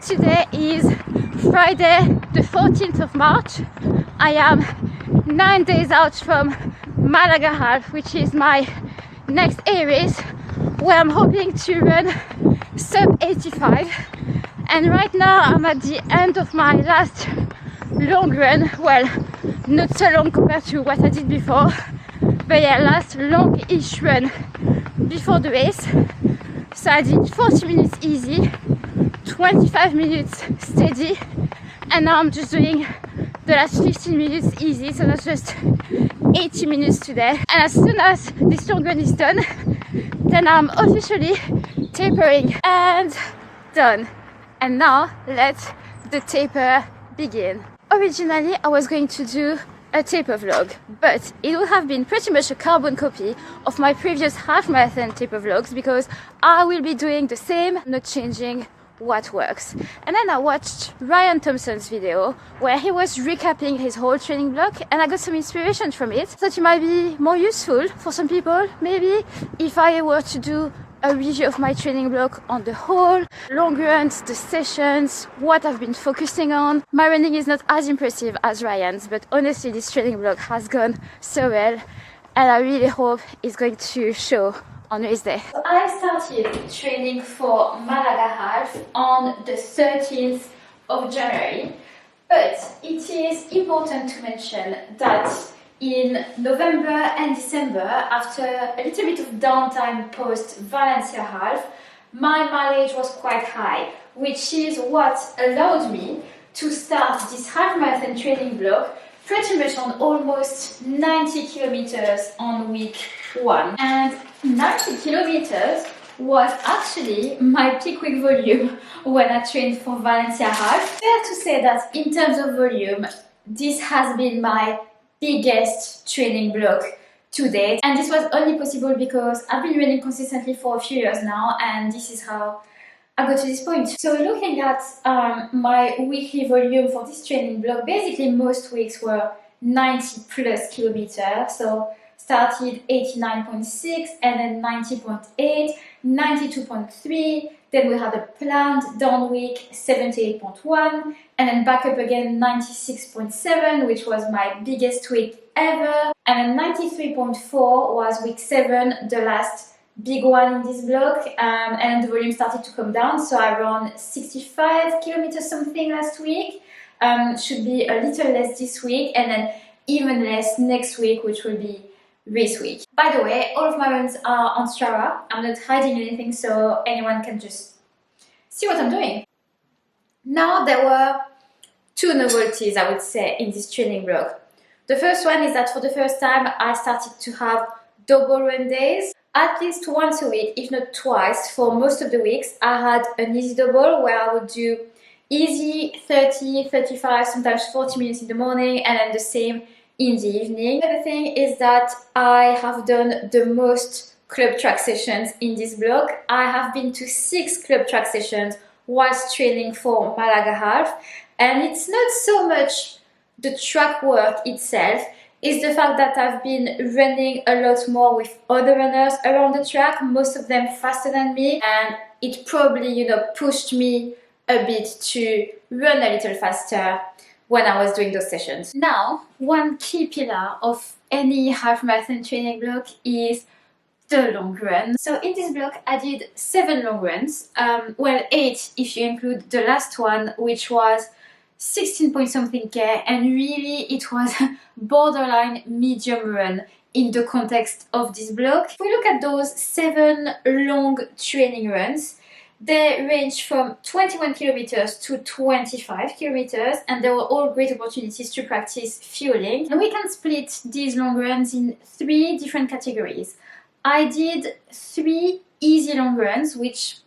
Today is Friday the 14th of March. I am 9 days out from Malaga Half, which is my next Aries, where I'm hoping to run sub 85. And right now I'm at the end of my last long run. Well, not so long compared to what I did before, but yeah, last long-ish run before the race. So I did 40 minutes easy, 25 minutes steady, and now I'm just doing the last 15 minutes easy, so that's just 80 minutes today. And as soon as this long run is done, then I'm officially tapering and done. And now let the taper begin. Originally I was going to do a taper vlog, but it would have been pretty much a carbon copy of my previous half marathon taper vlogs, because I will be doing the same, not changing what works. And then I watched Ryan Thompson's video where he was recapping his whole training block, and I got some inspiration from it. Thought it might be more useful for some people, maybe, if I were to do a review of my training block on the whole, long runs, the sessions, what I've been focusing on. My running is not as impressive as Ryan's, but honestly this training block has gone so well, and I really hope it's going to show on race day. So I started training for Malaga Half on the 13th of January, but it is important to mention that in November and December, after a little bit of downtime post Valencia Half, my mileage was quite high, which is what allowed me to start this half marathon training block pretty much on almost 90 kilometers on week 1. And 90 kilometers was actually my peak week volume when I trained for Valencia Half. Fair to say that in terms of volume, this has been my biggest training block to date, and this was only possible because I've been running consistently for a few years now, and this is how I got to this point. So looking at my weekly volume for this training block, basically most weeks were 90 plus kilometers. So started 89.6 and then 90.8, 92.3, then we had a planned down week 78.1, and then back up again 96.7, which was my biggest week ever, and then 93.4 was week 7, the last big one in this block, and the volume started to come down, so I ran 65 kilometers something last week, should be a little less this week, and then even less next week, which will be race week. By the way, all of my runs are on Strava. I'm not hiding anything, so anyone can just see what I'm doing. Now, there were two novelties, I would say, in this training block. The first one is that for the first time I started to have double run days. At least once a week, if not twice, for most of the weeks, I had an easy double where I would do easy 30, 35, sometimes 40 minutes in the morning, and then the same in the evening. The other thing is that I have done the most club track sessions in this block. I have been to 6 club track sessions whilst training for Malaga Half, and it's not so much the track work itself, it's the fact that I've been running a lot more with other runners around the track, most of them faster than me, and it probably, pushed me a bit to run a little faster when I was doing those sessions. Now, one key pillar of any half marathon training block is the long run. So in this block I did 7 long runs, well 8 if you include the last one, which was 16 point something K, and really it was borderline medium run in the context of this block. If we look at those 7 long training runs, they range from 21 kilometers to 25 kilometers, and they were all great opportunities to practice fueling. And we can split these long runs in 3 different categories. I did 3 easy long runs, which,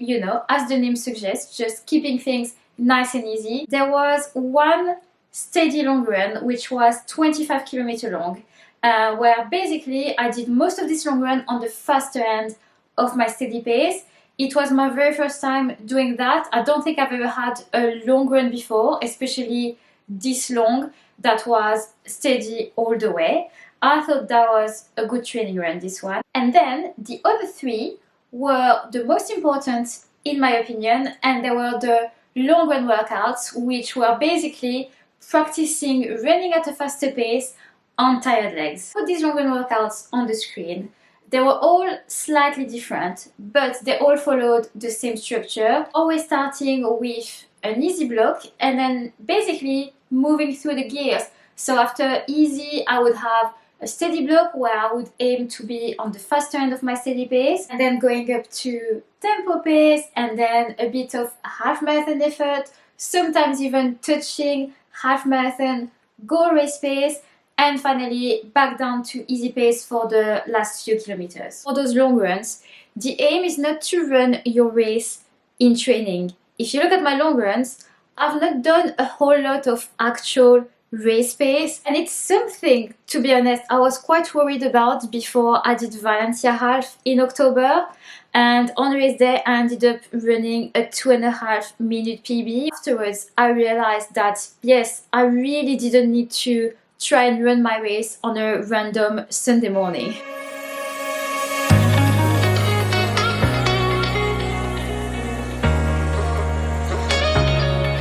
as the name suggests, just keeping things nice and easy. There was 1 steady long run, which was 25 kilometers long, where basically I did most of this long run on the faster end of my steady pace. It was my very first time doing that. I don't think I've ever had a long run before, especially this long, that was steady all the way. I thought that was a good training run, this one. And then the other 3 were the most important in my opinion, and they were the long run workouts, which were basically practicing running at a faster pace on tired legs. Put these long run workouts on the screen. They were all slightly different, but they all followed the same structure, always starting with an easy block and then basically moving through the gears. So after easy, I would have a steady block where I would aim to be on the faster end of my steady pace, and then going up to tempo pace, and then a bit of half marathon effort, sometimes even touching half marathon goal race pace, and finally back down to easy pace for the last few kilometers. For those long runs, the aim is not to run your race in training. If you look at my long runs, I've not done a whole lot of actual race pace, and it's something, to be honest, I was quite worried about before I did Valencia half in October, and on race day I ended up running a 2.5 minute PB. Afterwards I realized that yes, I really didn't need to try and run my race on a random Sunday morning.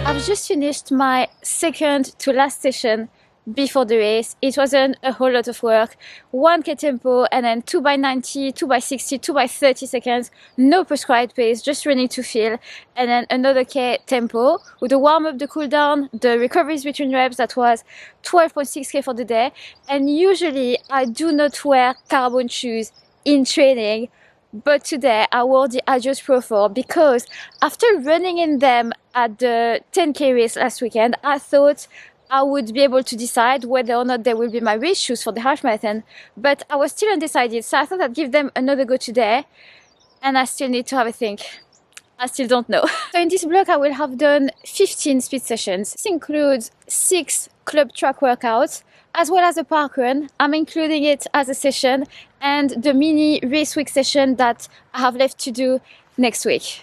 I've just finished my second to last session before the race. It wasn't a whole lot of work. 1k tempo and then 2x90, 2x60, 2x30 seconds. No prescribed pace, just running to feel. And then another k tempo with the warm up, the cool down, the recoveries between reps. That was 12.6k for the day. And usually I do not wear carbon shoes in training, but today I wore the Adios Pro 4 because after running in them at the 10k race last weekend, I thought I would be able to decide whether or not they will be my race shoes for the half marathon, but I was still undecided, so I thought I'd give them another go today, and I still need to have a think. I still don't know. So in this block I will have done 15 speed sessions. This includes 6 club track workouts as well as a park run. I'm including it as a session, and the mini race week session that I have left to do next week.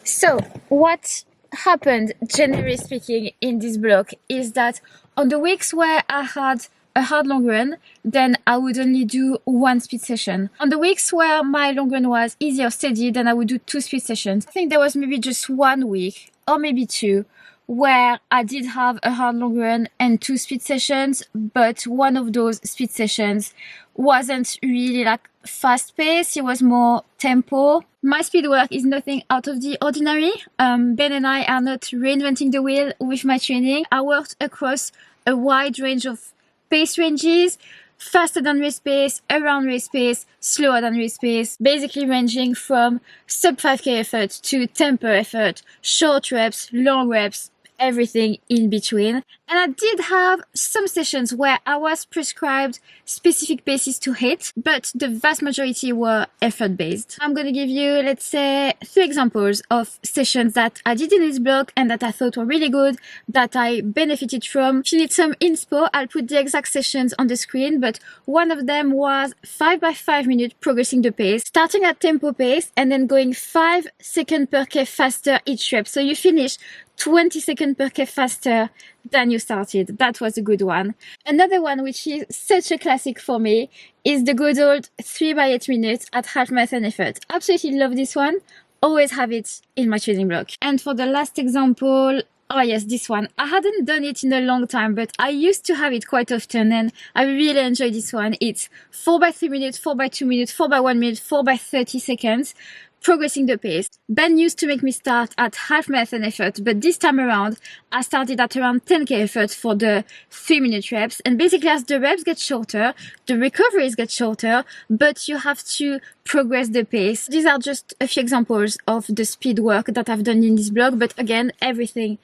So what happened, generally speaking, in this block is that on the weeks where I had a hard long run, then I would only do 1 speed session. On the weeks where my long run was easy or steady, then I would do 2 speed sessions. I think there was maybe just 1 week or maybe 2 where I did have a hard long run and 2 speed sessions, but one of those speed sessions wasn't really like fast pace, it was more tempo. My speed work is nothing out of the ordinary. Ben and I are not reinventing the wheel with my training. I worked across a wide range of pace ranges, faster than race pace, around race pace, slower than race pace, basically ranging from sub 5k effort to tempo effort, short reps, long reps, everything in between. And I did have some sessions where I was prescribed specific paces to hit, but the vast majority were effort based. I'm going to give you, let's say, 3 examples of sessions that I did in this block and that I thought were really good, that I benefited from. If you need some inspo, I'll put the exact sessions on the screen, but one of them was 5x5 minutes progressing the pace, starting at tempo pace and then going 5 seconds per k faster each rep. So you finish 20 seconds per k faster than you started. That was a good one. Another one, which is such a classic for me, is the good old 3x8 minutes at half marathon effort. Absolutely love this one. Always have it in my training block. And for the last example, oh yes, this one. I hadn't done it in a long time, but I used to have it quite often and I really enjoy this one. It's 4x3 minutes, 4x2 minutes, 4x1 minute, 4x30 seconds. Progressing the pace. Ben used to make me start at half marathon effort, but this time around I started at around 10k effort for the 3-minute reps, and basically as the reps get shorter, the recoveries get shorter, but you have to progress the pace. These are just a few examples of the speed work that I've done in this blog, but again, everything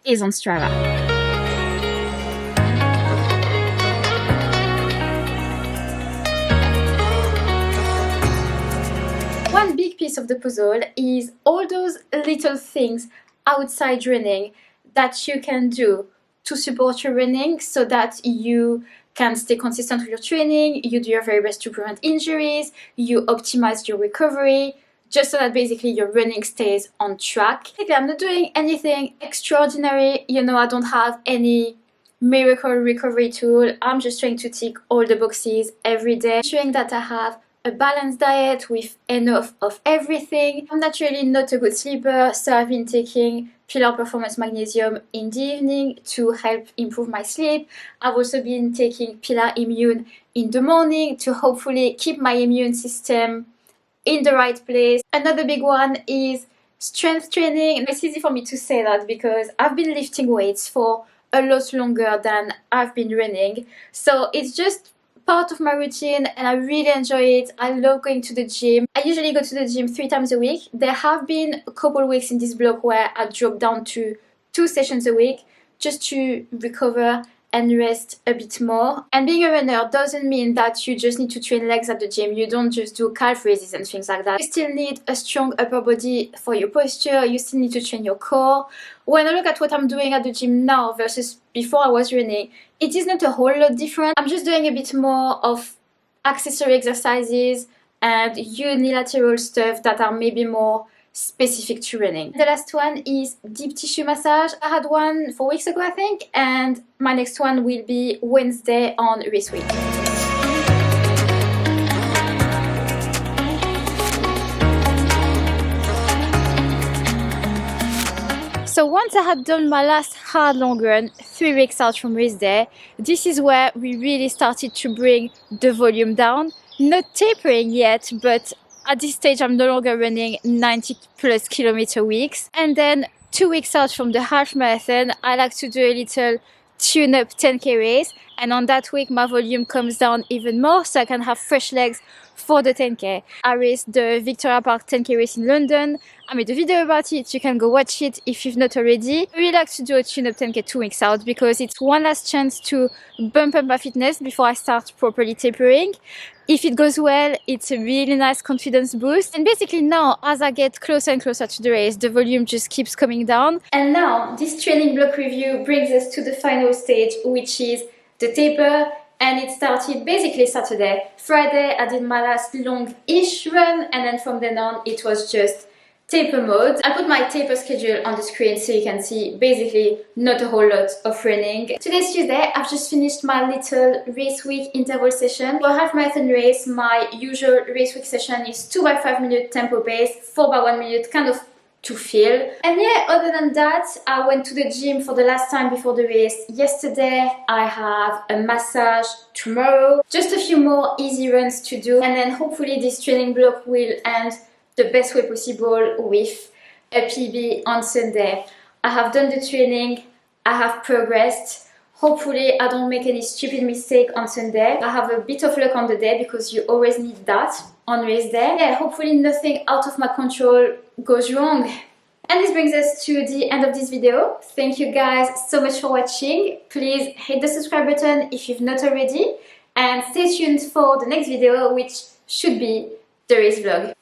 is on Strava. One big piece of the puzzle is all those little things outside running that you can do to support your running so that you can stay consistent with your training, you do your very best to prevent injuries, you optimize your recovery, just so that basically your running stays on track. I'm not doing anything extraordinary, you know, I don't have any miracle recovery tool. I'm just trying to tick all the boxes every day, ensuring that I have a balanced diet with enough of everything. I'm naturally not a good sleeper, so I've been taking Pillar Performance Magnesium in the evening to help improve my sleep. I've also been taking Pillar Immune in the morning to hopefully keep my immune system in the right place. Another big one is strength training. It's easy for me to say that because I've been lifting weights for a lot longer than I've been running. So it's just part of my routine and I really enjoy it. I love going to the gym. I usually go to the gym 3 times a week. There have been a couple weeks in this block where I dropped down to 2 sessions a week just to recover and rest a bit more. And being a runner doesn't mean that you just need to train legs at the gym. You don't just do calf raises and things like that. You still need a strong upper body for your posture. You still need to train your core. When I look at what I'm doing at the gym now versus before I was running, it is not a whole lot different. I'm just doing a bit more of accessory exercises and unilateral stuff that are maybe more specific to running. The last one is deep tissue massage. I had one 4 weeks ago, I think, and my next one will be Wednesday on race week. So once I had done my last hard long run, 3 weeks out from race day, this is where we really started to bring the volume down. Not tapering yet, but at this stage I'm no longer running 90 plus kilometer weeks. And then 2 weeks out from the half marathon, I like to do a little tune-up 10k race, and on that week my volume comes down even more so I can have fresh legs for the 10k. I raced the Victoria Park 10k race in London. I made a video about it, you can go watch it if you've not already. I really like to do a tune-up 10k 2 weeks out because it's one last chance to bump up my fitness before I start properly tapering. If it goes well, it's a really nice confidence boost. And basically now, as I get closer and closer to the race, the volume just keeps coming down. And now, this training block review brings us to the final stage, which is the taper. And it started basically Saturday. Friday, I did my last long-ish run, and then from then on, it was just taper mode. I put my taper schedule on the screen so you can see basically not a whole lot of running. Today's Tuesday, I've just finished my little race week interval session. For a half marathon race, my usual race week session is 2 by 5 minute tempo pace, 4 by 1 minute kind of to feel. And yeah, other than that, I went to the gym for the last time before the race yesterday. I have a massage tomorrow, just a few more easy runs to do, and then hopefully this training block will end the best way possible with a PB on Sunday. I have done the training, I have progressed. Hopefully I don't make any stupid mistake on Sunday. I have a bit of luck on the day because you always need that on race day. Yeah, hopefully nothing out of my control goes wrong. And this brings us to the end of this video. Thank you guys so much for watching. Please hit the subscribe button if you've not already, and stay tuned for the next video, which should be the race vlog.